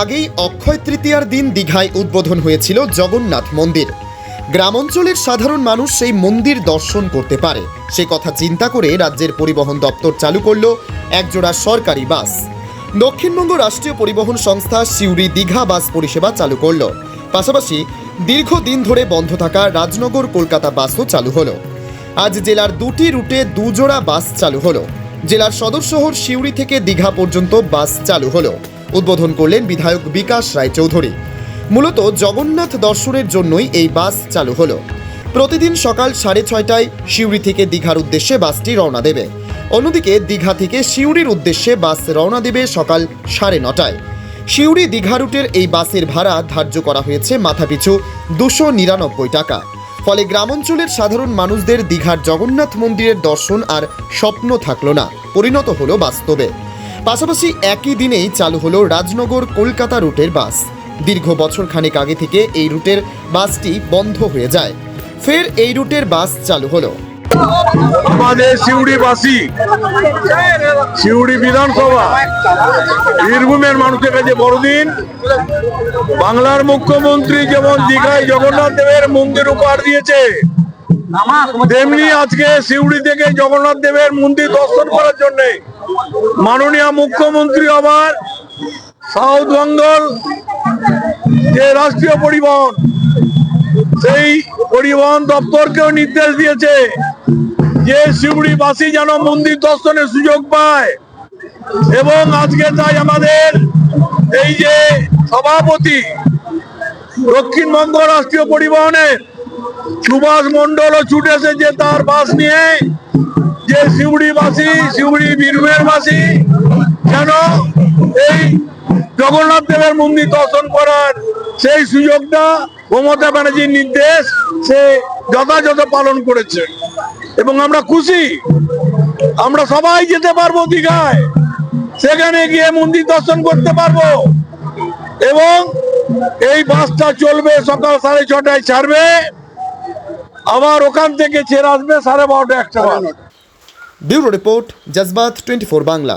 আগেই অক্ষয় তৃতীয়ার দিন দীঘায় উদ্বোধন হয়েছিল জগন্নাথ মন্দির। গ্রাম অঞ্চলের সাধারণ মানুষ সেই মন্দির দর্শন করতে পারে, সে কথা চিন্তা করে রাজ্যের পরিবহন দপ্তর চালু করল একজোড়া সরকারি বাস। দক্ষিণবঙ্গ রাষ্ট্রীয় পরিবহন সংস্থা সিউড়ি দীঘা বাস পরিষেবা চালু করল। পাশাপাশি দীর্ঘদিন ধরে বন্ধ থাকা রাজনগর কলকাতা বাসও চালু হলো। আজ জেলার দুটি রুটে দুজোড়া বাস চালু হলো। জেলার সদর শহর সিউড়ি থেকে দীঘা পর্যন্ত বাস চালু হলো। উদ্বোধন করলেন বিধায়ক বিকাশ রায়চৌধুরী। মূলত জগন্নাথ দর্শনের জন্যই এই বাস চালু হলো। প্রতিদিন সকাল 6:30টায় সিউড়ি থেকে দীঘার উদ্দেশ্যে বাসটি রওনা দেবে। অন্যদিকে দীঘা থেকে সিউড়ির উদ্দেশ্যে বাস রওনা দেবে সকাল 9:30টায়। সিউড়ি দীঘা রুটের এই বাসের ভাড়া ধার্য করা হয়েছে মাথাপিছু 299 টাকা। ফলে গ্রামাঞ্চলের সাধারণ মানুষদের দীঘার জগন্নাথ মন্দিরের দর্শন আর স্বপ্ন থাকলো না, পরিণত হলো বাস্তবে। পাশাপাশি একই দিনেই চালু হলো রাজনগর কলকাতা রুটের বাস। দীর্ঘ বছর খানেক আগে থেকে এই রুটের বাসটি বন্ধ হয়ে যায়, ফের এই রুটের বাস চালু হলো। আমাদের সিউড়িবাসী, সিউড়ি বিধানসভা, বীরভূমের মানুষের কাছে বড়দিন। বাংলার মুখ্যমন্ত্রী যেমন দীঘায় জগন্নাথ দেবের মন্দির উপহার দিয়েছে, তেমনি আজকে সিউড়ি থেকে জগন্নাথ দেবের মন্দির দর্শন করার জন্য মাননীয় মুখ্যমন্ত্রী আবার সাউথ বেঙ্গল যে রাষ্ট্রীয় পরিবহন, সেই পরিবহন দপ্তরকেও নির্দেশ দিয়েছে যে সিউড়িবাসী যেন মন্দির দর্শনের সুযোগ পায়। এবং আজকে তাই আমাদের এই যে সভাপতি দক্ষিণবঙ্গ রাষ্ট্রীয় পরিবহনের সুভাষ মন্ডলও ছুটে এসেছে তার বাস নিয়ে, যে সিউড়িবাসী, সিউড়ি বীরভূমের বাসী যেন এই জগন্নাথ দেবের মন্দির দর্শন করার সেই সুযোগটা মমতা ব্যানার্জির নির্দেশ সে যথাযথ পালন করেছে। এবং আমরা খুশি, আমরা সবাই যেতে পারবো দীঘায়, সেখানে গিয়ে মন্দির দর্শন করতে পারবো। এবং এই বাসটা চলবে সকাল 6:30টায় ছাড়বে, আবার ওখান থেকে ছেড়ে আসবে 12:30-1টা। Bureau report, জজবাত 24 Bangla.